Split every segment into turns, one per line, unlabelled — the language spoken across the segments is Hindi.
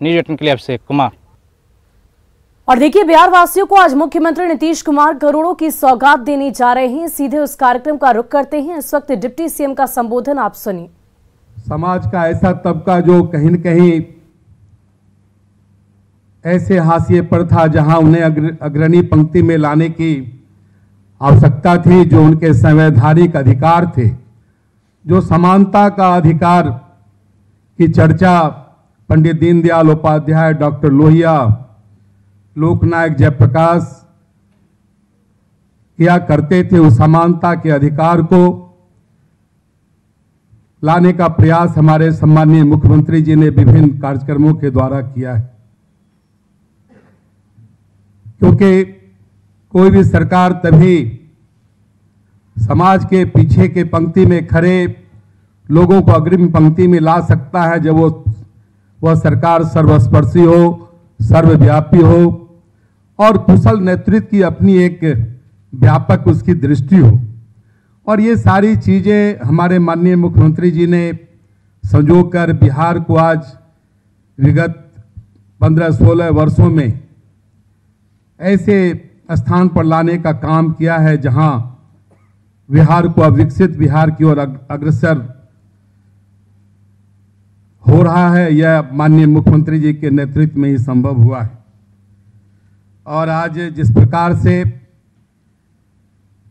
न्यूज 18 के लिए अभिषेक कुमार।
और देखिए, बिहार वासियों को आज मुख्यमंत्री नीतीश कुमार करोड़ों की सौगात देने जा रहे हैं। सीधे उस कार्यक्रम का रुख करते हैं। इस वक्त डिप्टी सीएम का संबोधन आप सुनिए।
समाज का ऐसा तबका जो कहीं न कहीं ऐसे हाशिए पर था जहां उन्हें अग्रणी पंक्ति में लाने की आवश्यकता थी, जो उनके संवैधानिक अधिकार थे, जो समानता का अधिकार की चर्चा पंडित दीनदयाल उपाध्याय, डॉक्टर लोहिया, लोकनायक जयप्रकाश किया करते थे। उस समानता के अधिकार को लाने का प्रयास हमारे सम्मानीय मुख्यमंत्री जी ने विभिन्न कार्यक्रमों के द्वारा किया है। क्योंकि कोई भी सरकार तभी समाज के पीछे के पंक्ति में खड़े लोगों को अग्रिम पंक्ति में ला सकता है जब वह सरकार सर्वस्पर्शी हो, सर्वव्यापी हो और कुशल नेतृत्व की अपनी एक व्यापक उसकी दृष्टि हो। और ये सारी चीजें हमारे माननीय मुख्यमंत्री जी ने संजोकर बिहार को आज विगत 15-16 वर्षों में ऐसे स्थान पर लाने का काम किया है जहां बिहार को अब विकसित बिहार की ओर अग्रसर हो रहा है। यह माननीय मुख्यमंत्री जी के नेतृत्व में ही संभव हुआ है। और आज जिस प्रकार से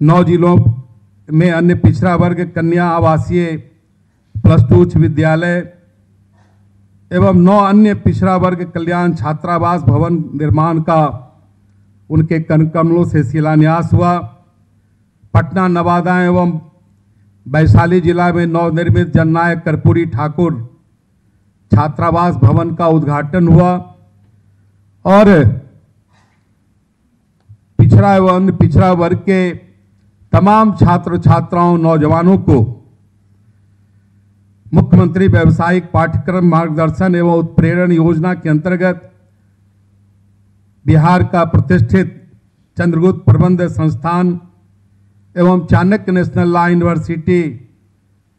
9 जिलों में अन्य पिछड़ा वर्ग कन्या आवासीय +2 उच्च विद्यालय एवं 9 अन्य पिछड़ा वर्ग कल्याण छात्रावास भवन निर्माण का उनके कमलों से शिलान्यास हुआ। पटना, नवादा एवं वैशाली जिला में नवनिर्मित जननायक कर्पूरी ठाकुर छात्रावास भवन का उद्घाटन हुआ। और पिछड़ा एवं अन्य पिछड़ा वर्ग के तमाम छात्र छात्राओं, नौजवानों को मुख्यमंत्री व्यावसायिक पाठ्यक्रम मार्गदर्शन एवं उत्प्रेरण योजना के अंतर्गत बिहार का प्रतिष्ठित चंद्रगुप्त प्रबंध संस्थान एवं चाणक्य नेशनल लॉ यूनिवर्सिटी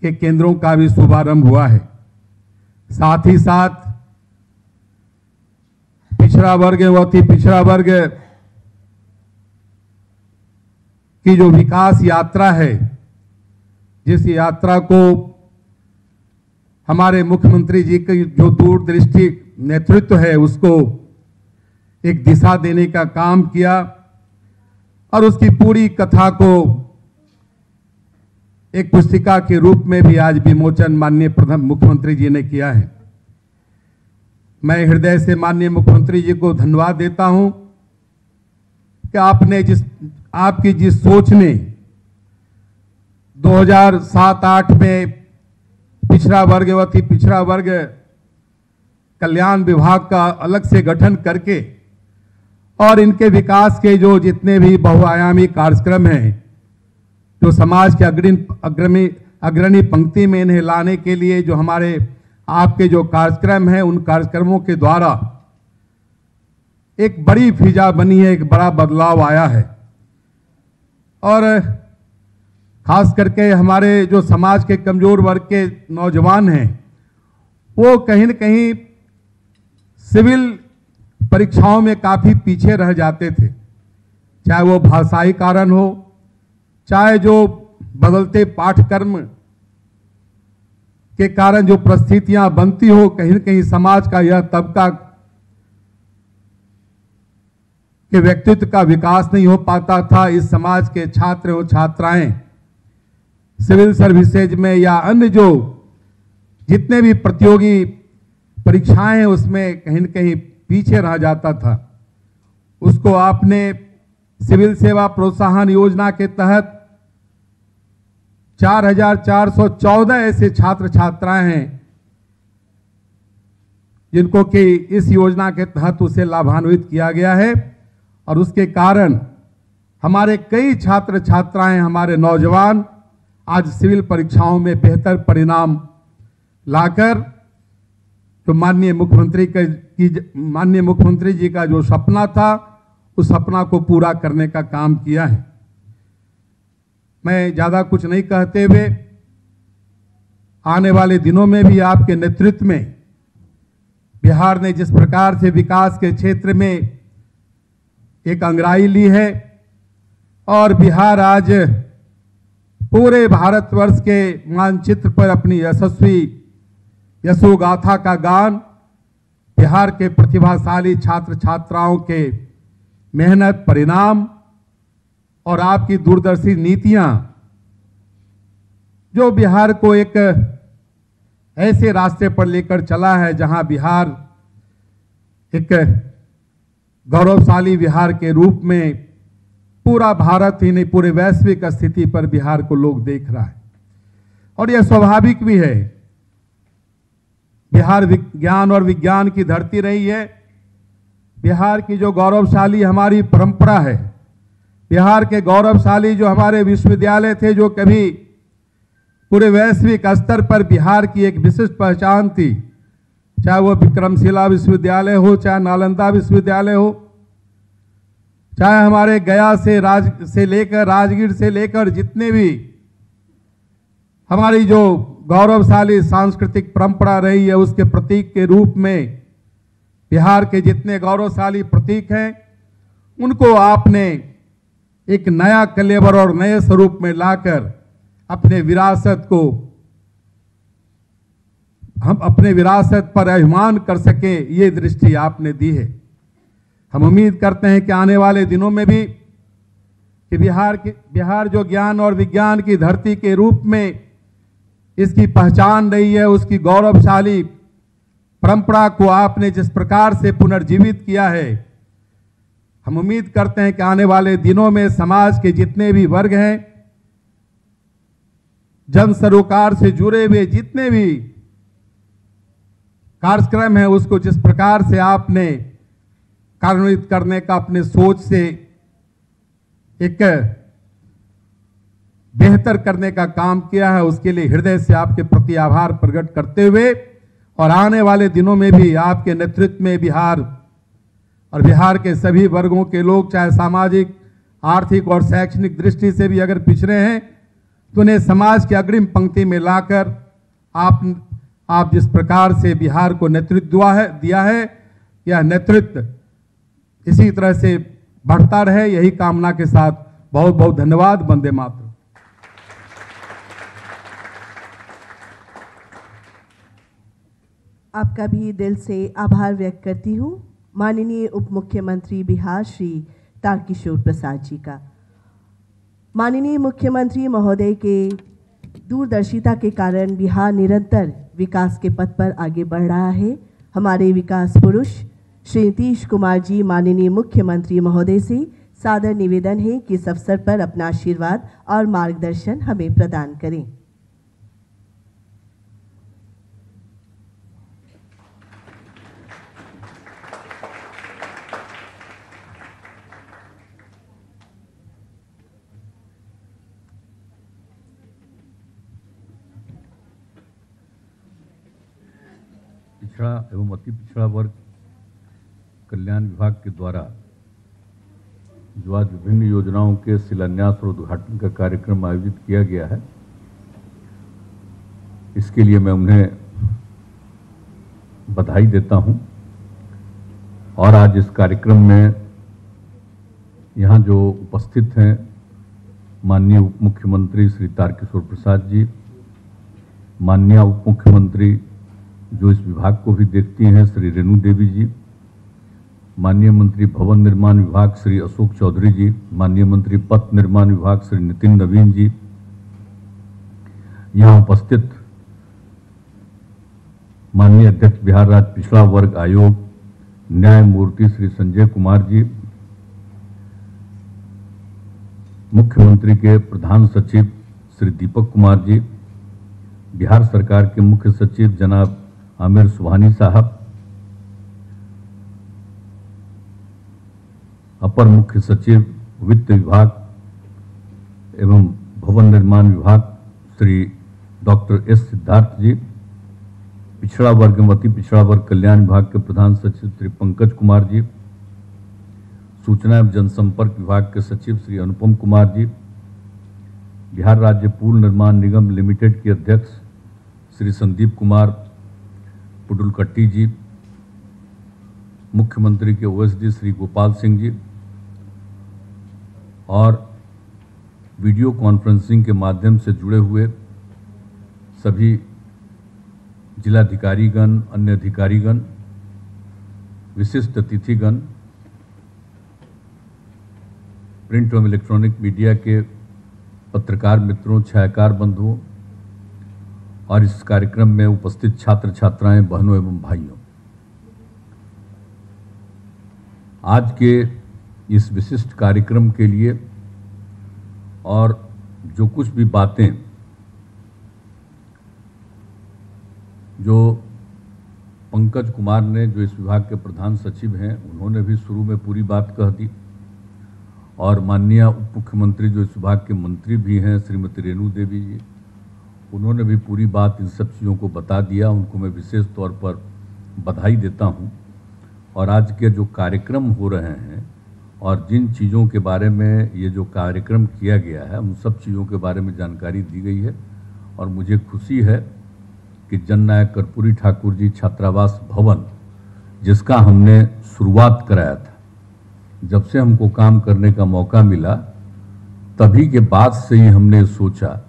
के केंद्रों का भी शुभारंभ हुआ है। साथ ही साथ पिछड़ा वर्ग एवं अति पिछड़ा वर्ग की जो विकास यात्रा है, जिस यात्रा को हमारे मुख्यमंत्री जी की जो दूरदृष्टि नेतृत्व है उसको एक दिशा देने का काम किया और उसकी पूरी कथा को एक पुस्तिका के रूप में भी आज विमोचन माननीय मुख्यमंत्री जी ने किया है। मैं हृदय से माननीय मुख्यमंत्री जी को धन्यवाद देता हूं कि आपकी जिस सोच ने 2007-8 में पिछड़ा वर्ग एवं अति पिछड़ा वर्ग कल्याण विभाग का अलग से गठन करके और इनके विकास के जो जितने भी बहुआयामी कार्यक्रम हैं, जो समाज के अग्रणी पंक्ति में इन्हें लाने के लिए जो हमारे आपके जो कार्यक्रम हैं, उन कार्यक्रमों के द्वारा एक बड़ी फिजा बनी है, एक बड़ा बदलाव आया है। और खास करके हमारे जो समाज के कमजोर वर्ग के नौजवान हैं, वो कहीं न कहीं सिविल परीक्षाओं में काफी पीछे रह जाते थे, चाहे वो भाषाई कारण हो, चाहे जो बदलते पाठ्यक्रम के कारण जो परिस्थितियां बनती हो, कहीं न कहीं समाज का यह तबका के व्यक्तित्व का विकास नहीं हो पाता था। इस समाज के छात्र और छात्राएं सिविल सर्विसेज में या अन्य जो जितने भी प्रतियोगी परीक्षाएं हैं उसमें कहीं न कहीं पीछे रह जाता था। उसको आपने सिविल सेवा प्रोत्साहन योजना के तहत 4414 ऐसे छात्र छात्राएं हैं जिनको कि इस योजना के तहत उसे लाभान्वित किया गया है। और उसके कारण हमारे कई छात्र छात्राएं, हमारे नौजवान आज सिविल परीक्षाओं में बेहतर परिणाम लाकर तो माननीय मुख्यमंत्री जी का जो सपना था, उस सपना को पूरा करने का काम किया है। मैं ज्यादा कुछ नहीं कहते हुए आने वाले दिनों में भी आपके नेतृत्व में बिहार ने जिस प्रकार से विकास के क्षेत्र में एक अंगराई ली है और बिहार आज पूरे भारतवर्ष के मानचित्र पर अपनी यशस्वी यशोगाथा का गान, बिहार के प्रतिभाशाली छात्र छात्राओं के मेहनत, परिणाम और आपकी दूरदर्शी नीतियां जो बिहार को एक ऐसे रास्ते पर लेकर चला है जहां बिहार एक गौरवशाली बिहार के रूप में पूरा भारत ही नहीं पूरे वैश्विक स्थिति पर बिहार को लोग देख रहा है। और यह स्वाभाविक भी है। बिहार ज्ञान और विज्ञान की धरती रही है। बिहार की जो गौरवशाली हमारी परंपरा है, बिहार के गौरवशाली जो हमारे विश्वविद्यालय थे, जो कभी पूरे वैश्विक स्तर पर बिहार की एक विशिष्ट पहचान थी, चाहे वो विक्रमशिला विश्वविद्यालय हो, चाहे नालंदा विश्वविद्यालय हो, चाहे हमारे गया से लेकर राजगीर से लेकर जितने भी हमारी जो गौरवशाली सांस्कृतिक परंपरा रही है, उसके प्रतीक के रूप में बिहार के जितने गौरवशाली प्रतीक हैं, उनको आपने एक नया कलेवर और नए स्वरूप में लाकर अपने विरासत को हम अपने विरासत पर अभिमान कर सके, ये दृष्टि आपने दी है। हम उम्मीद करते हैं कि आने वाले दिनों में भी कि बिहार जो ज्ञान और विज्ञान की धरती के रूप में इसकी पहचान रही है, उसकी गौरवशाली परंपरा को आपने जिस प्रकार से पुनर्जीवित किया है, हम उम्मीद करते हैं कि आने वाले दिनों में समाज के जितने भी वर्ग हैं, जन सरोकार से जुड़े हुए जितने भी कार्यक्रम है, उसको जिस प्रकार से आपने कार्यान्वित करने का अपने सोच से एक बेहतर करने का काम किया है, उसके लिए हृदय से आपके प्रति आभार प्रकट करते हुए और आने वाले दिनों में भी आपके नेतृत्व में बिहार और बिहार के सभी वर्गों के लोग, चाहे सामाजिक, आर्थिक और शैक्षणिक दृष्टि से भी अगर पिछड़े हैं, तो उन्हें समाज की अग्रिम पंक्ति में लाकर आप जिस प्रकार से बिहार को नेतृत्व दिया है, यह नेतृत्व इसी तरह से बढ़ता रहे, यही कामना के साथ बहुत बहुत धन्यवाद। वंदे मातरम।
आपका भी दिल से आभार व्यक्त करती हूँ माननीय उप मुख्यमंत्री बिहार श्री तारकिशोर प्रसाद जी का। माननीय मुख्यमंत्री महोदय के दूरदर्शिता के कारण बिहार निरंतर विकास के पथ पर आगे बढ़ रहा है। हमारे विकास पुरुष श्री नीतीश कुमार जी माननीय मुख्यमंत्री महोदय से सादर निवेदन है कि इस अवसर पर अपना आशीर्वाद और मार्गदर्शन हमें प्रदान करें।
पिछड़ा एवं अति पिछड़ा वर्ग कल्याण विभाग के द्वारा जो आज विभिन्न योजनाओं के शिलान्यास और उद्घाटन का कार्यक्रम आयोजित किया गया है, इसके लिए मैं उन्हें बधाई देता हूं। और आज इस कार्यक्रम में यहाँ जो उपस्थित हैं माननीय उप मुख्यमंत्री श्री तारकिशोर प्रसाद जी, माननीय उप मुख्यमंत्री जो इस विभाग को भी देखती हैं श्री रेणु देवी जी, माननीय मंत्री भवन निर्माण विभाग श्री अशोक चौधरी जी, माननीय मंत्री पथ निर्माण विभाग श्री नितिन नवीन जी, यहाँ उपस्थित माननीय अध्यक्ष बिहार राज्य पिछड़ा वर्ग आयोग न्यायमूर्ति श्री संजय कुमार जी, मुख्यमंत्री के प्रधान सचिव श्री दीपक कुमार जी, बिहार सरकार के मुख्य सचिव जनाब आमिर सुबहानी साहब, अपर मुख्य सचिव वित्त विभाग एवं भवन निर्माण विभाग श्री डॉक्टर एस सिद्धार्थ जी, पिछड़ा वर्ग एवं अति पिछड़ा वर्ग कल्याण विभाग के प्रधान सचिव श्री पंकज कुमार जी, सूचना एवं जनसंपर्क विभाग के सचिव श्री अनुपम कुमार जी, बिहार राज्य पुल निर्माण निगम लिमिटेड के अध्यक्ष श्री संदीप कुमार पुडुलकट्टी जी, मुख्यमंत्री के ओएसडी श्री गोपाल सिंह जी और वीडियो कॉन्फ्रेंसिंग के माध्यम से जुड़े हुए सभी जिलाधिकारीगण, अन्य अधिकारीगण, विशिष्ट अतिथिगण, प्रिंट एवं इलेक्ट्रॉनिक मीडिया के पत्रकार मित्रों, छायाकार बंधुओं और इस कार्यक्रम में उपस्थित छात्र छात्राएं, बहनों एवं भाइयों, आज के इस विशिष्ट कार्यक्रम के लिए और जो कुछ भी बातें जो पंकज कुमार ने, जो इस विभाग के प्रधान सचिव हैं, उन्होंने भी शुरू में पूरी बात कह दी और माननीय उप मुख्यमंत्री जो इस विभाग के मंत्री भी हैं श्रीमती रेणु देवी जी, उन्होंने भी पूरी बात इन सब चीज़ों को बता दिया। उनको मैं विशेष तौर पर बधाई देता हूं। और आज के जो कार्यक्रम हो रहे हैं और जिन चीज़ों के बारे में ये जो कार्यक्रम किया गया है, उन सब चीज़ों के बारे में जानकारी दी गई है। और मुझे खुशी है कि जननायक कर्पूरी ठाकुर जी छात्रावास भवन, जिसका हमने शुरुआत कराया था, जब से हमको काम करने का मौका मिला, तभी के बाद से ही हमने सोचा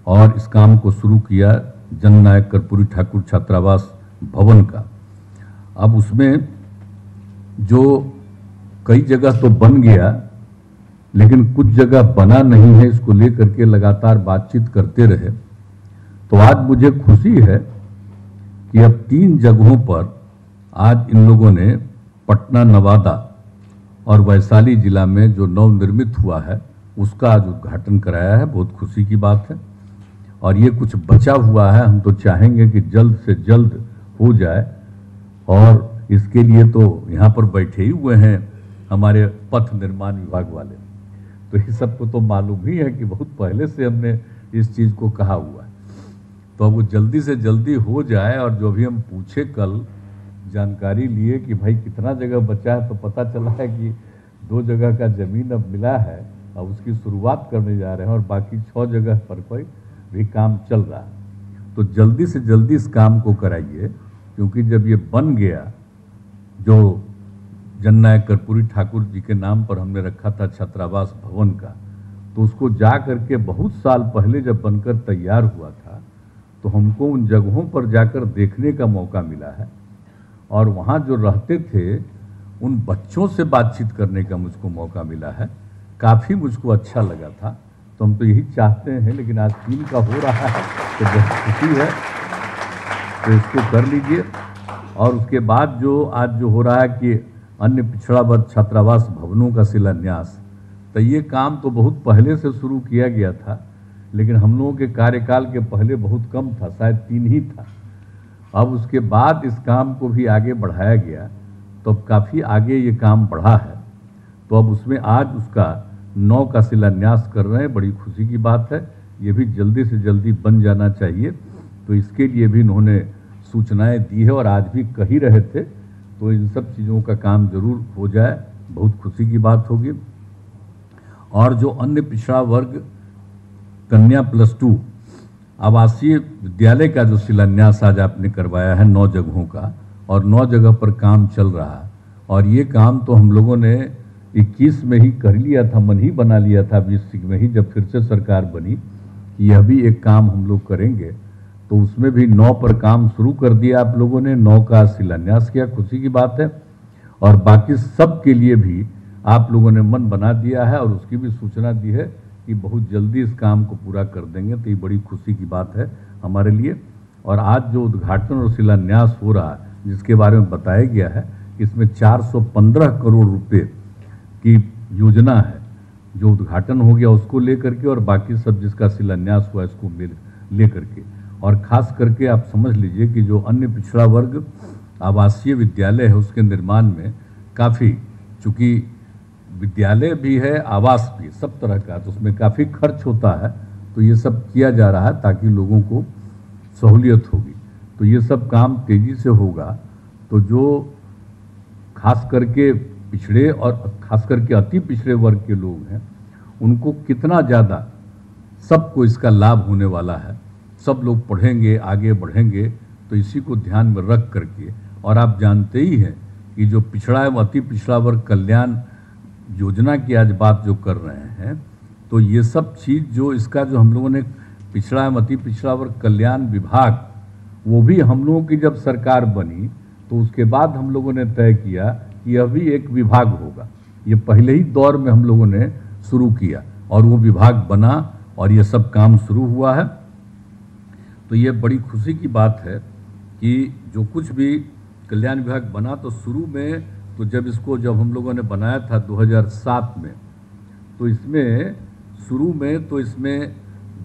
और इस काम को शुरू किया, जननायक कर्पूरी ठाकुर छात्रावास भवन का। अब उसमें जो कई जगह तो बन गया, लेकिन कुछ जगह बना नहीं है, इसको लेकर के लगातार बातचीत करते रहे। तो आज मुझे खुशी है कि अब 3 जगहों पर आज इन लोगों ने पटना, नवादा और वैशाली जिला में जो नवनिर्मित हुआ है उसका आज उद्घाटन कराया है। बहुत खुशी की बात है। और ये कुछ बचा हुआ है, हम तो चाहेंगे कि जल्द से जल्द हो जाए। और इसके लिए तो यहाँ पर बैठे ही हुए हैं हमारे पथ निर्माण विभाग वाले, तो ये सबको तो मालूम ही है कि बहुत पहले से हमने इस चीज़ को कहा हुआ है। तो अब वो जल्दी से जल्दी हो जाए। और जो भी हम पूछे, कल जानकारी लिए कि भाई कितना जगह बचा है, तो पता चला है कि 2 जगह का ज़मीन अब मिला है, अब उसकी शुरुआत करने जा रहे हैं और बाकी 6 जगह पर कोई भी काम चल रहा है। तो जल्दी से जल्दी इस काम को कराइए, क्योंकि जब ये बन गया, जो जननायक कर्पूरी ठाकुर जी के नाम पर हमने रखा था छात्रावास भवन का, तो उसको जा करके बहुत साल पहले जब बनकर तैयार हुआ था, तो हमको उन जगहों पर जाकर देखने का मौका मिला है। और वहाँ जो रहते थे उन बच्चों से बातचीत करने का मुझको मौका मिला है। काफ़ी मुझको अच्छा लगा था। तो हम तो यही चाहते हैं, लेकिन आज 3 का हो रहा है तो बहुत खुशी है, तो इसको कर लीजिए। और उसके बाद जो आज जो हो रहा है कि अन्य पिछड़ा वर्ग छात्रावास भवनों का शिलान्यास, तो ये काम तो बहुत पहले से शुरू किया गया था, लेकिन हम लोगों के कार्यकाल के पहले बहुत कम था, शायद 3 ही था। अब उसके बाद इस काम को भी आगे बढ़ाया गया, तो अब काफ़ी आगे ये काम बढ़ा है। तो अब उसमें आज उसका 9 का शिलान्यास कर रहे हैं। बड़ी खुशी की बात है। ये भी जल्दी से जल्दी बन जाना चाहिए। तो इसके लिए भी इन्होंने सूचनाएं दी है और आज भी कह ही रहे थे। तो इन सब चीज़ों का काम जरूर हो जाए, बहुत खुशी की बात होगी। और जो अन्य पिछड़ा वर्ग कन्या +2 आवासीय विद्यालय का जो शिलान्यास आज आपने करवाया है 9 जगहों का, और 9 जगह पर काम चल रहा है। और ये काम तो हम लोगों ने 21 में ही कर लिया था, मन ही बना लिया था 20 में ही, जब फिर से सरकार बनी कि यह भी एक काम हम लोग करेंगे। तो उसमें भी 9 पर काम शुरू कर दिया आप लोगों ने, 9 का शिलान्यास किया, खुशी की बात है। और बाकी सब के लिए भी आप लोगों ने मन बना दिया है और उसकी भी सूचना दी है कि बहुत जल्दी इस काम को पूरा कर देंगे। तो ये बड़ी खुशी की बात है हमारे लिए। और आज जो उद्घाटन और शिलान्यास हो रहा है, जिसके बारे में बताया गया है, इसमें 415 करोड़ रुपए की योजना है जो उद्घाटन हो गया उसको लेकर के, और बाकी सब जिसका शिलान्यास हुआ इसको लेकर के। और खास करके आप समझ लीजिए कि जो अन्य पिछड़ा वर्ग आवासीय विद्यालय है उसके निर्माण में काफ़ी, चूँकि विद्यालय भी है, आवास भी, सब तरह का, तो उसमें काफ़ी खर्च होता है। तो ये सब किया जा रहा है ताकि लोगों को सहूलियत होगी। तो ये सब काम तेज़ी से होगा। तो जो खास करके पिछड़े और खास करके अति पिछड़े वर्ग के लोग हैं, उनको कितना ज़्यादा सबको इसका लाभ होने वाला है। सब लोग पढ़ेंगे, आगे बढ़ेंगे। तो इसी को ध्यान में रख करके, और आप जानते ही हैं कि जो पिछड़ा एवं अति पिछड़ा वर्ग कल्याण योजना की आज बात जो कर रहे हैं, तो ये सब चीज़ जो इसका जो हम लोगों ने पिछड़ा एवं अति पिछड़ा वर्ग कल्याण विभाग, वो भी हम लोगों की जब सरकार बनी तो उसके बाद हम लोगों ने तय किया कि यह भी एक विभाग होगा। ये पहले ही दौर में हम लोगों ने शुरू किया और वो विभाग बना और ये सब काम शुरू हुआ है। तो ये बड़ी खुशी की बात है कि जो कुछ भी कल्याण विभाग बना, तो शुरू में तो जब हम लोगों ने बनाया था 2007 में, तो इसमें शुरू में तो इसमें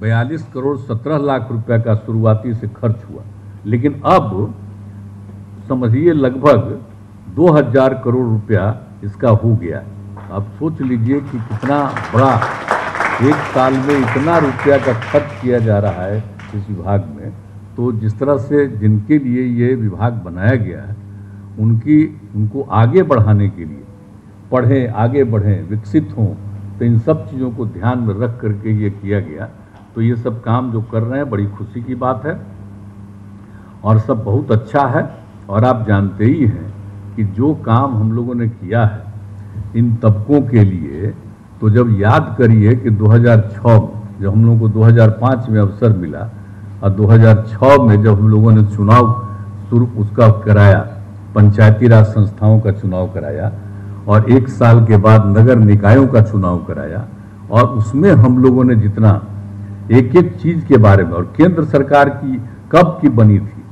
42 करोड़ 17 लाख रुपए का शुरुआती से खर्च हुआ, लेकिन अब समझिए लगभग 2000 करोड़ रुपया इसका हो गया। अब सोच लीजिए कि कितना बड़ा एक साल में इतना रुपया का खर्च किया जा रहा है इस विभाग में। तो जिस तरह से जिनके लिए ये विभाग बनाया गया है उनको आगे बढ़ाने के लिए, पढ़ें, आगे बढ़ें, विकसित हों, तो इन सब चीज़ों को ध्यान में रख करके ये किया गया। तो ये सब काम जो कर रहे हैं बड़ी खुशी की बात है और सब बहुत अच्छा है। और आप जानते ही हैं कि जो काम हम लोगों ने किया है इन तबकों के लिए, तो जब याद करिए कि 2006 में जब हम लोगों को 2005 में अवसर मिला और 2006 में जब हम लोगों ने चुनाव शुरू उसका कराया, पंचायती राज संस्थाओं का चुनाव कराया और एक साल के बाद नगर निकायों का चुनाव कराया, और उसमें हम लोगों ने जितना एक एक चीज के बारे में, और केंद्र सरकार की कब की बनी थी,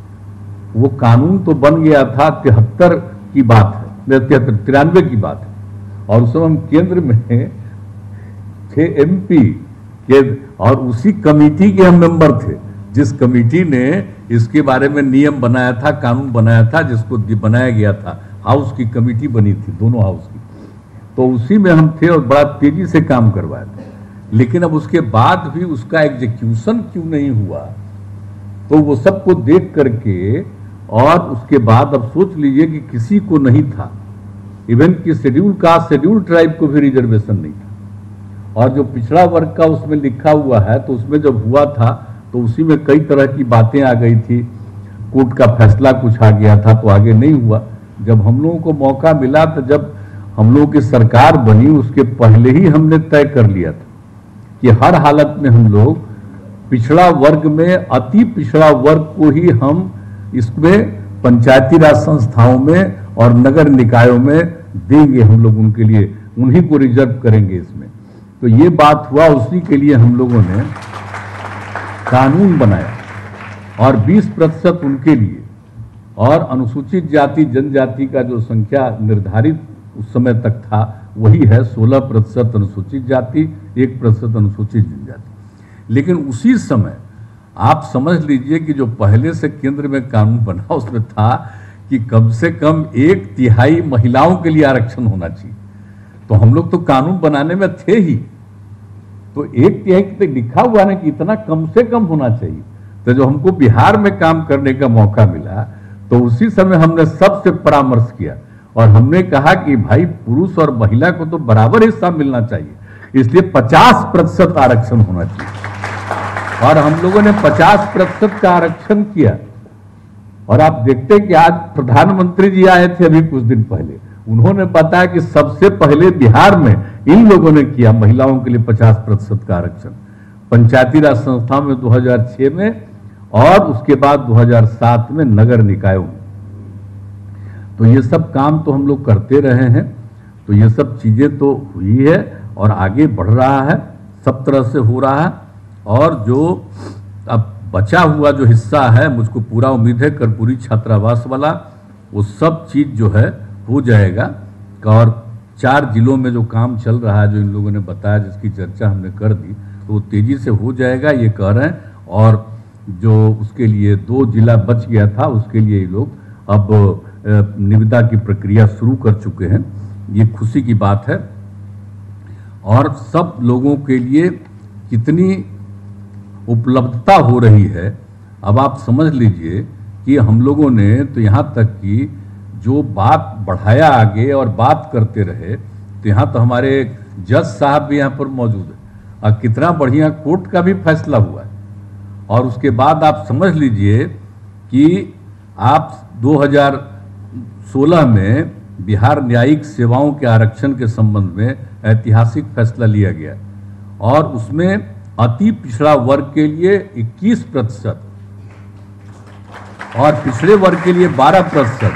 वो कानून तो बन गया था 73 की बात है, 93 की बात है, और उस समय हम केंद्र में थे MP के, और उसी कमेटी के हम मेंबर थे जिस कमेटी ने इसके बारे में नियम बनाया था, कानून बनाया था, जिसको बनाया गया था, हाउस की कमेटी बनी थी, दोनों हाउस की, तो उसी में हम थे और बड़ा तेजी से काम करवाया था। लेकिन अब उसके बाद भी उसका एग्जीक्यूशन क्यों नहीं हुआ, तो वो सबको देख करके, और उसके बाद अब सोच लीजिए कि किसी को नहीं था, इवन कि शेड्यूल कास्ट, शेड्यूल ट्राइब को भी रिजर्वेशन नहीं था, और जो पिछड़ा वर्ग का उसमें लिखा हुआ है, तो उसमें जब हुआ था तो उसी में कई तरह की बातें आ गई थी, कोर्ट का फैसला कुछ आ गया था, तो आगे नहीं हुआ। जब हम लोगों को मौका मिला, तो जब हम लोगों की सरकार बनी उसके पहले ही हमने तय कर लिया था कि हर हालत में हम लोग पिछड़ा वर्ग में, अति पिछड़ा वर्ग को ही हम इसमें पंचायती राज संस्थाओं में और नगर निकायों में देंगे, हम लोग उनके लिए उन्हीं को रिजर्व करेंगे इसमें। तो ये बात हुआ, उसी के लिए हम लोगों ने कानून बनाया, और 20% उनके लिए, और अनुसूचित जाति जनजाति का जो संख्या निर्धारित उस समय तक था वही है 16% अनुसूचित जाति, 1% अनुसूचित जनजाति। लेकिन उसी समय आप समझ लीजिए कि जो पहले से केंद्र में कानून बना उसमें था कि कम से कम 1/3 महिलाओं के लिए आरक्षण होना चाहिए। तो हम लोग तो कानून बनाने में थे ही, तो 1/3 पे लिखा हुआ ना कि इतना कम से कम होना चाहिए। तो जो हमको बिहार में काम करने का मौका मिला, तो उसी समय हमने सबसे परामर्श किया और हमने कहा कि भाई पुरुष और महिला को तो बराबर हिस्सा मिलना चाहिए, इसलिए 50% आरक्षण होना चाहिए। और हम लोगों ने 50% का आरक्षण किया। और आप देखते कि आज प्रधानमंत्री जी आए थे अभी कुछ दिन पहले, उन्होंने बताया कि सबसे पहले बिहार में इन लोगों ने किया महिलाओं के लिए 50% का आरक्षण, पंचायती राज संस्था में 2006 में, और उसके बाद 2007 में नगर निकायों में। तो ये सब काम तो हम लोग करते रहे हैं। तो ये सब चीजें तो हुई है और आगे बढ़ रहा है, सब तरह से हो रहा है। और जो अब बचा हुआ जो हिस्सा है, मुझको पूरा उम्मीद है कर्पूरी छात्रावास वाला, वो सब चीज जो है हो जाएगा। और 4 जिलों में जो काम चल रहा है, जो इन लोगों ने बताया, जिसकी चर्चा हमने कर दी, तो वो तेजी से हो जाएगा ये कह रहे हैं। और जो उसके लिए 2 जिला बच गया था, उसके लिए ये लोग अब निविदा की प्रक्रिया शुरू कर चुके हैं। ये खुशी की बात है। और सब लोगों के लिए कितनी उपलब्धता हो रही है, अब आप समझ लीजिए कि हम लोगों ने तो यहाँ तक कि जो बात बढ़ाया आगे और बात करते रहे, तो यहाँ तो हमारे जज साहब भी यहाँ पर मौजूद है और कितना बढ़िया कोर्ट का भी फैसला हुआ है। और उसके बाद आप समझ लीजिए कि आप 2016 में बिहार न्यायिक सेवाओं के आरक्षण के संबंध में ऐतिहासिक फैसला लिया गया और उसमें अति पिछड़ा वर्ग के लिए 21% और पिछड़े वर्ग के लिए 12%,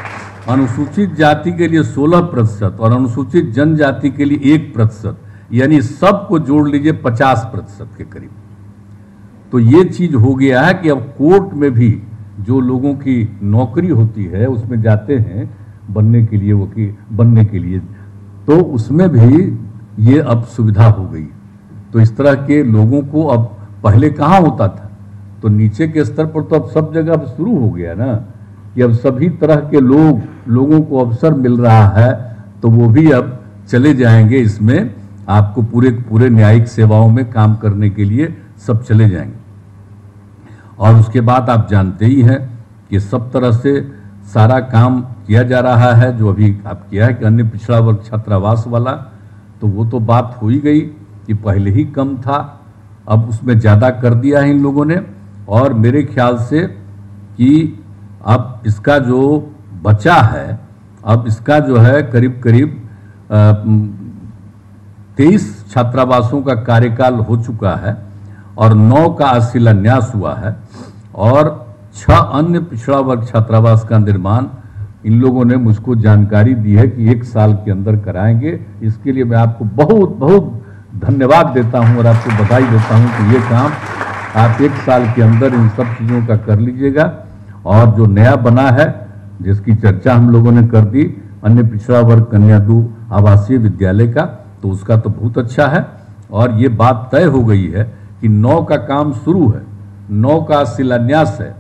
अनुसूचित जाति के लिए 16% और अनुसूचित जनजाति के लिए 1%, यानी सबको जोड़ लीजिए 50% के करीब। तो ये चीज हो गया है कि अब कोर्ट में भी जो लोगों की नौकरी होती है उसमें जाते हैं बनने के लिए, वकील बनने के लिए, तो उसमें भी ये अब सुविधा हो गई। तो इस तरह के लोगों को अब पहले कहाँ होता था, तो नीचे के स्तर पर तो अब सब जगह अब शुरू हो गया ना कि अब सभी तरह के लोगों को अवसर मिल रहा है, तो वो भी अब चले जाएंगे इसमें, आपको पूरे न्यायिक सेवाओं में काम करने के लिए सब चले जाएंगे। और उसके बाद आप जानते ही हैं कि सब तरह से सारा काम किया जा रहा है जो अभी आप किया है कि अन्य पिछड़ा वर्ग छात्रावास वाला, तो वो तो बात हो ही गई कि पहले ही कम था, अब उसमें ज़्यादा कर दिया है इन लोगों ने। और मेरे ख्याल से कि अब इसका जो बचा है, अब इसका जो है करीब 23 छात्रावासों का कार्यकाल हो चुका है और 9 का शिलान्यास हुआ है और 6 अन्य पिछड़ा वर्ग छात्रावास का निर्माण इन लोगों ने मुझको जानकारी दी है कि 1 साल के अंदर कराएंगे। इसके लिए मैं आपको बहुत बहुत धन्यवाद देता हूं और आपको बधाई देता हूं कि ये काम आप 1 साल के अंदर इन सब चीज़ों का कर लीजिएगा। और जो नया बना है जिसकी चर्चा हम लोगों ने कर दी, अन्य पिछड़ा वर्ग कन्या 2 आवासीय विद्यालय का, तो उसका तो बहुत अच्छा है और ये बात तय हो गई है कि 9 का काम शुरू है, 9 का शिलान्यास है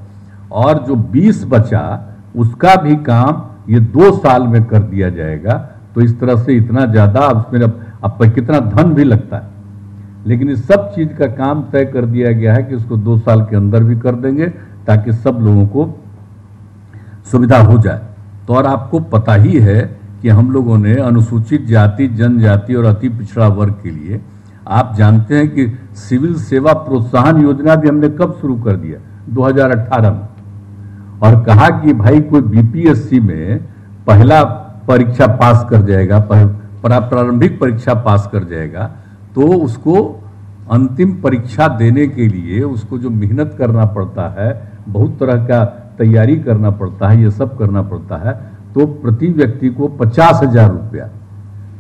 और जो 20 बचा उसका भी काम ये 2 साल में कर दिया जाएगा। तो इस तरह से इतना ज़्यादा उसमें अब कितना धन भी लगता है, लेकिन इस सब चीज़ का काम तय कर दिया गया है कि उसको 2 साल के अंदर भी कर देंगे ताकि सब लोगों को सुविधा हो जाए। तो और आपको पता ही है कि हम लोगों ने अनुसूचित जाति, जनजाति और अति पिछड़ा वर्ग के लिए आप जानते हैं कि सिविल सेवा प्रोत्साहन योजना भी हमने कब शुरू कर दिया, 2018 में, और कहा कि भाई कोई बीपीएससी में पहला परीक्षा पास कर जाएगा, प्रारंभिक परीक्षा पास कर जाएगा, तो उसको अंतिम परीक्षा देने के लिए उसको जो मेहनत करना पड़ता है, बहुत तरह का तैयारी करना पड़ता है, ये सब करना पड़ता है, तो प्रति व्यक्ति को 50,000 रुपया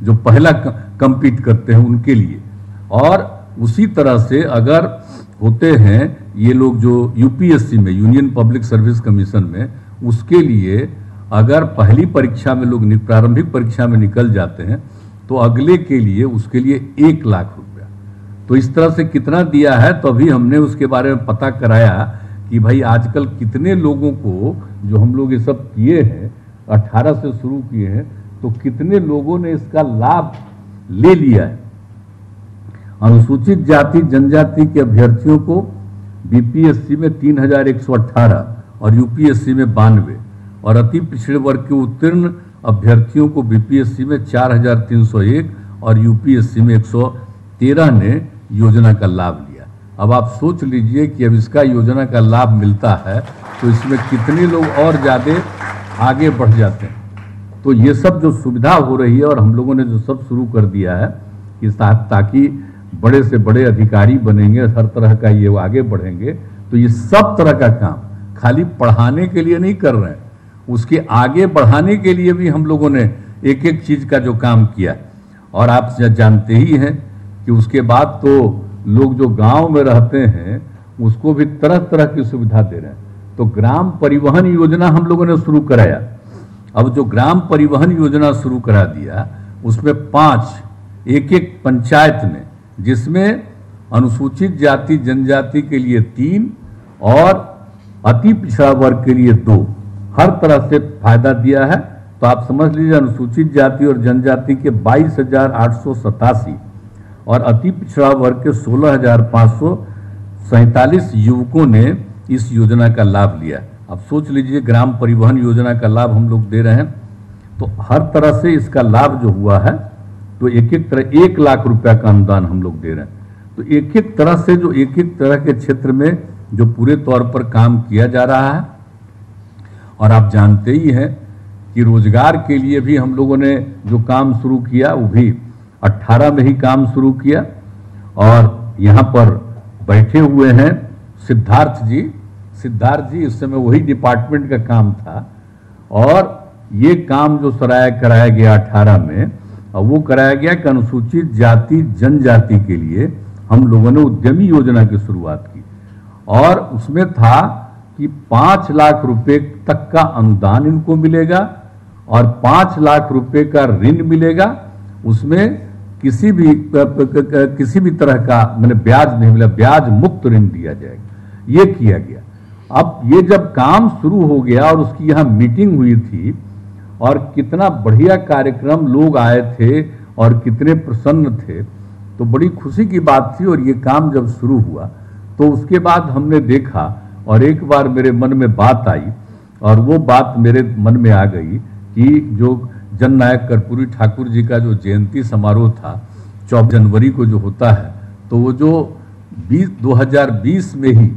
जो पहला कंपीट करते हैं उनके लिए। और उसी तरह से अगर होते हैं ये लोग जो यूपीएससी में, यूनियन पब्लिक सर्विस कमीशन में, उसके लिए अगर पहली परीक्षा में लोग प्रारंभिक परीक्षा में निकल जाते हैं तो अगले के लिए उसके लिए 1 लाख रुपया। तो इस तरह से कितना दिया है, तो अभी हमने उसके बारे में पता कराया कि भाई आजकल कितने लोगों को जो हम लोग ये सब किए हैं, 18 से शुरू किए हैं, तो कितने लोगों ने इसका लाभ ले लिया है। अनुसूचित जाति जनजाति के अभ्यर्थियों को बीपीएससी में 3118 और यूपीएससी में 92 और अति पिछड़े वर्ग के उत्तीर्ण अभ्यर्थियों को बीपीएससी में 4301 और यूपीएससी में 113 ने योजना का लाभ लिया। अब आप सोच लीजिए कि अब इसका योजना का लाभ मिलता है तो इसमें कितने लोग और ज़्यादा आगे बढ़ जाते हैं। तो ये सब जो सुविधा हो रही है और हम लोगों ने जो सब शुरू कर दिया है कि ताकि बड़े से बड़े अधिकारी बनेंगे, हर तरह का ये आगे बढ़ेंगे, तो ये सब तरह का काम खाली पढ़ाने के लिए नहीं कर रहे हैं, उसके आगे बढ़ाने के लिए भी हम लोगों ने एक एक चीज़ का जो काम किया। और आप जानते ही हैं कि उसके बाद तो लोग जो गांव में रहते हैं उसको भी तरह तरह की सुविधा दे रहे हैं। तो ग्राम परिवहन योजना हम लोगों ने शुरू कराया। अब जो ग्राम परिवहन योजना शुरू करा दिया उसमें 5 एक पंचायत में, जिसमें अनुसूचित जाति जनजाति के लिए 3 और अति पिछड़ा वर्ग के लिए 2, हर तरह से फायदा दिया है। तो आप समझ लीजिए अनुसूचित जाति और जनजाति के 22,887 और अति पिछड़ा वर्ग के 16,547 युवकों ने इस योजना का लाभ लिया। अब सोच लीजिए ग्राम परिवहन योजना का लाभ हम लोग दे रहे हैं, तो हर तरह से इसका लाभ जो हुआ है, तो एक तरह 1 लाख रुपया का अनुदान हम लोग दे रहे हैं। तो एक तरह से जो एक तरह के क्षेत्र में जो पूरे तौर पर काम किया जा रहा है। और आप जानते ही हैं कि रोजगार के लिए भी हम लोगों ने जो काम शुरू किया वो भी 18 में ही काम शुरू किया। और यहाँ पर बैठे हुए हैं सिद्धार्थ जी इस समय वही डिपार्टमेंट का काम था और ये काम जो कराया गया 18 में, वो कराया गया कि अनुसूचित जाति जनजाति के लिए हम लोगों ने उद्यमी योजना की शुरुआत की और उसमें था कि 5 लाख रुपए तक का अनुदान इनको मिलेगा और 5 लाख रुपए का ऋण मिलेगा। उसमें किसी भी तरह का ब्याज नहीं मिला, ब्याज मुक्त ऋण दिया जाएगा। ये किया गया। अब ये जब काम शुरू हो गया और उसकी यहाँ मीटिंग हुई थी और कितना बढ़िया कार्यक्रम, लोग आए थे और कितने प्रसन्न थे, तो बड़ी खुशी की बात थी। और ये काम जब शुरू हुआ तो उसके बाद हमने देखा और एक बार मेरे मन में बात आई और वो बात मेरे मन में आ गई कि जो जननायक कर्पूरी ठाकुर जी का जो जयंती समारोह था 24 जनवरी को जो होता है, तो वो जो 2020 में ही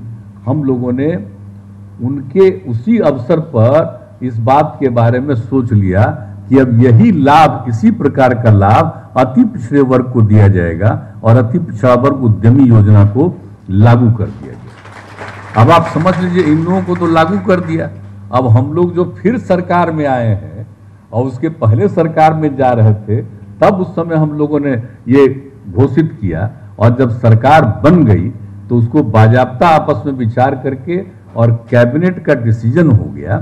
हम लोगों ने उनके उसी अवसर पर इस बात के बारे में सोच लिया कि अब यही लाभ, इसी प्रकार का लाभ अति पिछड़े वर्ग को दिया जाएगा और अति पिछड़ा वर्ग उद्यमी योजना को लागू कर दिया गया। अब आप समझ लीजिए, इन लोगों को तो लागू कर दिया। अब हम लोग जो फिर सरकार में आए हैं और उसके पहले सरकार में जा रहे थे, तब उस समय हम लोगों ने ये घोषित किया और जब सरकार बन गई तो उसको बाजाप्ता आपस में विचार करके और कैबिनेट का डिसीजन हो गया।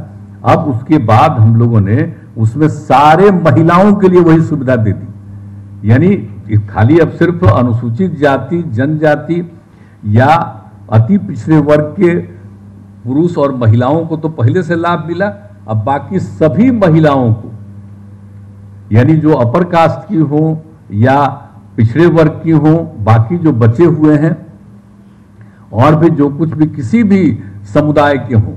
अब उसके बाद हम लोगों ने उसमें सारे महिलाओं के लिए वही सुविधा दे दी। यानी खाली अब सिर्फ अनुसूचित जाति जनजाति या अति पिछड़े वर्ग के पुरुष और महिलाओं को तो पहले से लाभ मिला, अब बाकी सभी महिलाओं को, यानी जो अपर कास्ट की हो या पिछड़े वर्ग की हो, बाकी जो बचे हुए हैं और भी जो कुछ भी किसी भी समुदाय के हों,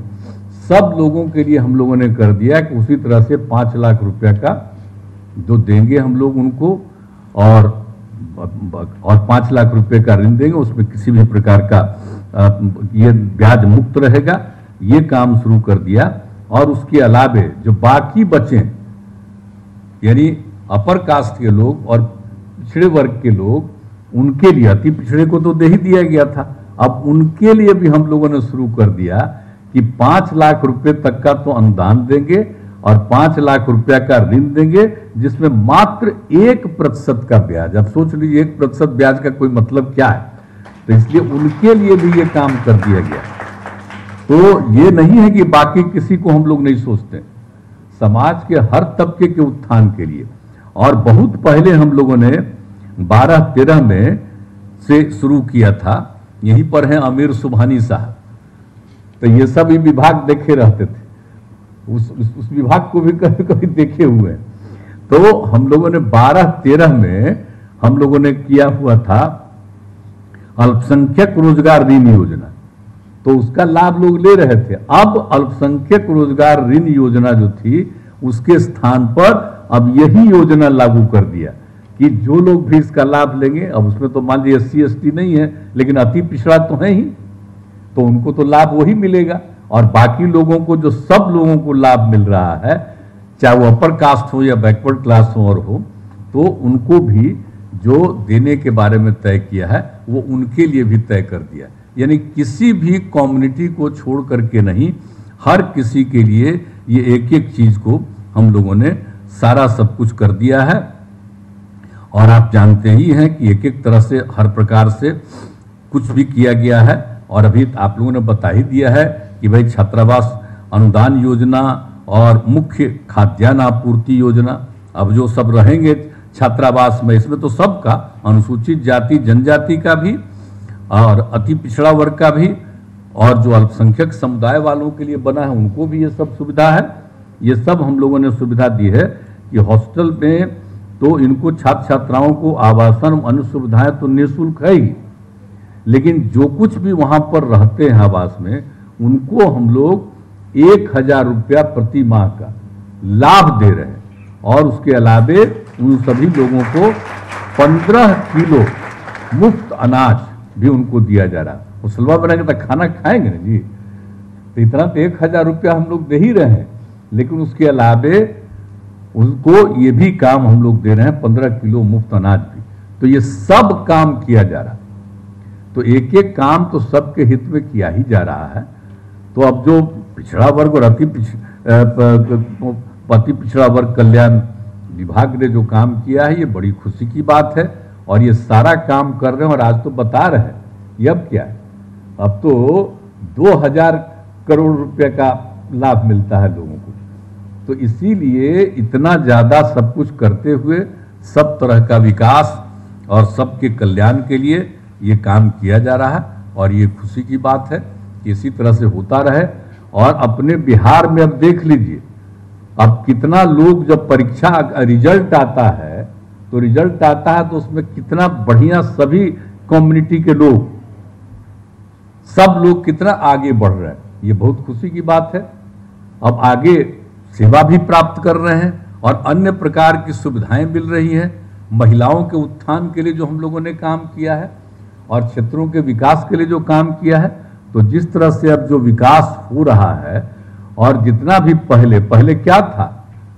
सब लोगों के लिए हम लोगों ने कर दिया कि उसी तरह से 5 लाख रुपया का जो देंगे हम लोग उनको और 5 लाख रुपए का ऋण देंगे। उसमें किसी भी प्रकार का ये ब्याज मुक्त रहेगा। ये काम शुरू कर दिया। और उसके अलावे जो बाकी बचे, यानी अपर कास्ट के लोग और पिछड़े वर्ग के लोग, उनके लिए, अति पिछड़े को तो दे ही दिया गया था, अब उनके लिए भी हम लोगों ने शुरू कर दिया कि 5 लाख रुपए तक का तो अनुदान देंगे और 5 लाख रुपया का ऋण देंगे, जिसमें मात्र 1% का ब्याज। अब सोच लीजिए 1% ब्याज का कोई मतलब क्या है, तो इसलिए उनके लिए भी ये काम कर दिया गया। तो ये नहीं है कि बाकी किसी को हम लोग नहीं सोचते, समाज के हर तबके के उत्थान के लिए। और बहुत पहले हम लोगों ने 12-13 में से शुरू किया था। यहीं पर हैं अमीर सुबहानी साहब, तो ये सब विभाग देखे रहते थे, उस विभाग को भी कभी कभी देखे हुए। तो हम लोगों ने 12-13 में हम लोगों ने किया हुआ था अल्पसंख्यक रोजगार ऋण योजना, तो उसका लाभ लोग ले रहे थे। अब अल्पसंख्यक रोजगार ऋण योजना जो थी, उसके स्थान पर अब यही योजना लागू कर दिया कि जो लोग भी इसका लाभ लेंगे, अब उसमें तो मान लीजिए SC ST नहीं है, लेकिन अति पिछड़ा तो है ही, तो उनको तो लाभ वही मिलेगा। और बाकी लोगों को, जो सब लोगों को लाभ मिल रहा है, चाहे वो अपर कास्ट हो या बैकवर्ड क्लास हो और हो, तो उनको भी जो देने के बारे में तय किया है वो उनके लिए भी तय कर दिया। यानी किसी भी कम्युनिटी को छोड़ करके नहीं, हर किसी के लिए ये एक एक चीज को हम लोगों ने सारा सब कुछ कर दिया है। और आप जानते ही हैं कि एक एक तरह से हर प्रकार से कुछ भी किया गया है। और अभी आप लोगों ने बता ही दिया है कि भाई छात्रावास अनुदान योजना और मुख्य खाद्यान्न आपूर्ति योजना, अब जो सब रहेंगे छात्रावास में, इसमें तो सबका, अनुसूचित जाति जनजाति का भी और अति पिछड़ा वर्ग का भी, और जो अल्पसंख्यक समुदाय वालों के लिए बना है उनको भी ये सब सुविधा है। ये सब हम लोगों ने सुविधा दी है कि हॉस्टल में तो इनको छात्र छात्राओं को आवासन अन्य सुविधाएं तो निःशुल्क है ही, लेकिन जो कुछ भी वहां पर रहते हैं आवास में, उनको हम लोग 1000 रुपया प्रति माह का लाभ दे रहे हैं। और उसके अलावे उन सभी लोगों को 15 किलो मुफ्त अनाज भी उनको दिया जा रहा है। वो सलवा बनाएंगे तो खाना खाएंगे ना जी, तो इतना तो 1000 रुपया हम लोग दे ही रहे हैं, लेकिन उसके अलावे उनको ये भी काम हम लोग दे रहे हैं, 15 किलो मुफ्त अनाज भी। तो ये सब काम किया जा रहा है। तो एक एक काम तो सबके हित में किया ही जा रहा है। तो अब जो पिछड़ा वर्ग और अति पिछड़ा वर्ग कल्याण विभाग ने जो काम किया है, ये बड़ी खुशी की बात है। और ये सारा काम कर रहे हैं और आज तो बता रहे हैं ये अब क्या है, अब तो 2000 करोड़ रुपए का लाभ मिलता है लोगों को। तो इसीलिए इतना ज्यादा सब कुछ करते हुए सब तरह का विकास और सबके कल्याण के लिए ये काम किया जा रहा है। और ये खुशी की बात है कि इसी तरह से होता रहे। और अपने बिहार में अब देख लीजिए, अब कितना लोग जब परीक्षा रिजल्ट आता है तो उसमें कितना बढ़िया सभी कम्युनिटी के लोग, सब लोग कितना आगे बढ़ रहे हैं। ये बहुत खुशी की बात है। अब आगे सेवा भी प्राप्त कर रहे हैं और अन्य प्रकार की सुविधाएं मिल रही हैं। महिलाओं के उत्थान के लिए जो हम लोगों ने काम किया है और क्षेत्रों के विकास के लिए जो काम किया है, तो जिस तरह से अब जो विकास हो रहा है और जितना भी पहले क्या था,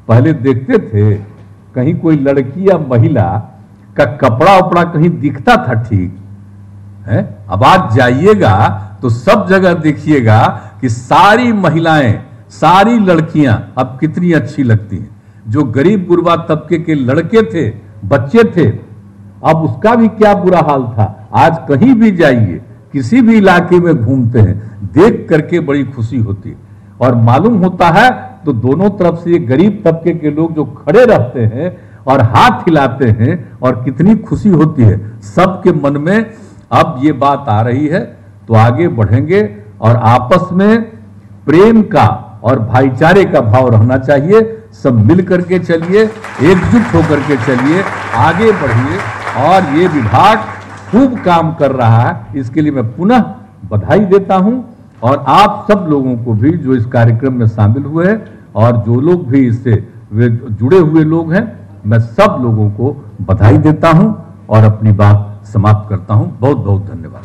पहले देखते थे कहीं कोई लड़की या महिला का कपड़ा उपड़ा कहीं दिखता था ठीक है। अब आज जाइएगा तो सब जगह देखिएगा कि सारी महिलाएं, सारी लड़कियां अब कितनी अच्छी लगती हैं। जो गरीब गुरबा तबके के लड़के थे, बच्चे थे, अब उसका भी क्या बुरा हाल था। आज कहीं भी जाइए, किसी भी इलाके में घूमते हैं, देख करके बड़ी खुशी होती है। और मालूम होता है तो दोनों तरफ से ये गरीब तबके के लोग जो खड़े रहते हैं और हाथ हिलाते हैं और कितनी खुशी होती है सबके मन में। अब ये बात आ रही है तो आगे बढ़ेंगे और आपस में प्रेम का और भाईचारे का भाव रहना चाहिए। सब मिल करके चलिए, एकजुट होकर के चलिए, आगे बढ़िए। और ये विभाग खूब काम कर रहा है, इसके लिए मैं पुनः बधाई देता हूं। और आप सब लोगों को भी जो इस कार्यक्रम में शामिल हुए हैं और जो लोग भी इससे जुड़े हुए लोग हैं, मैं सब लोगों को बधाई देता हूं और अपनी बात समाप्त करता हूं। बहुत बहुत धन्यवाद।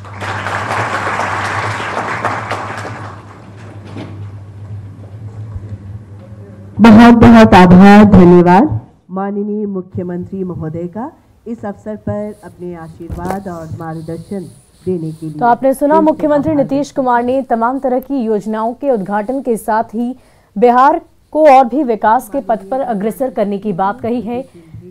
बहुत बहुत आभार, धन्यवाद माननीय मुख्यमंत्री महोदय का इस अवसर पर अपने आशीर्वाद और मार्गदर्शन देने के लिए।
तो आपने सुना, मुख्यमंत्री नीतीश कुमार ने तमाम तरह की योजनाओं के उद्घाटन के साथ ही बिहार को और भी विकास के पथ पर अग्रसर करने की बात कही है।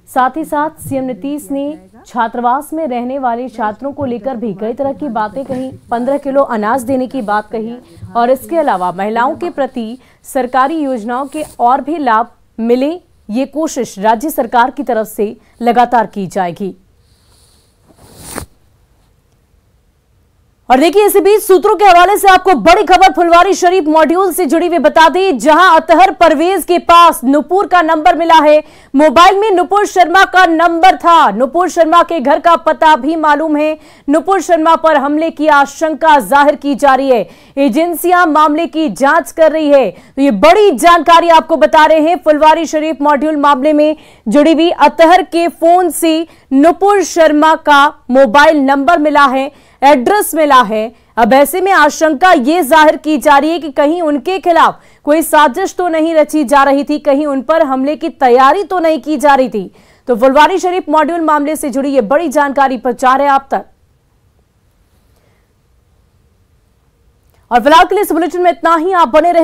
साथ ही साथ सीएम नीतीश ने छात्रावास में रहने वाले छात्रों को लेकर भी कई तरह की बातें कही, 15 किलो अनाज देने की बात कही और इसके अलावा महिलाओं के प्रति सरकारी योजनाओं के और भी लाभ मिले, ये कोशिश राज्य सरकार की तरफ से लगातार की जाएगी। और देखिए, इसी बीच सूत्रों के हवाले से आपको बड़ी खबर फुलवारी शरीफ मॉड्यूल से जुड़ी हुई बता दी, जहां अतहर परवेज के पास नुपुर का नंबर मिला है। मोबाइल में नुपुर शर्मा का नंबर था। नुपुर शर्मा के घर का पता भी मालूम है। नुपुर शर्मा पर हमले की आशंका जाहिर की जा रही है। एजेंसियां मामले की जांच कर रही है। तो ये बड़ी जानकारी आपको बता रहे हैं। फुलवारी शरीफ मॉड्यूल मामले में जुड़ी हुई अतहर के फोन से नुपुर शर्मा का मोबाइल नंबर मिला है, एड्रेस मिला है। अब ऐसे में आशंका यह जाहिर की जा रही है कि कहीं उनके खिलाफ कोई साजिश तो नहीं रची जा रही थी, कहीं उन पर हमले की तैयारी तो नहीं की जा रही थी। तो फुलवारी शरीफ मॉड्यूल मामले से जुड़ी यह बड़ी जानकारी पहुंचा रहे आप तक। और फिलहाल के लिए इस बुलेटिन में इतना ही। आप बने रहे।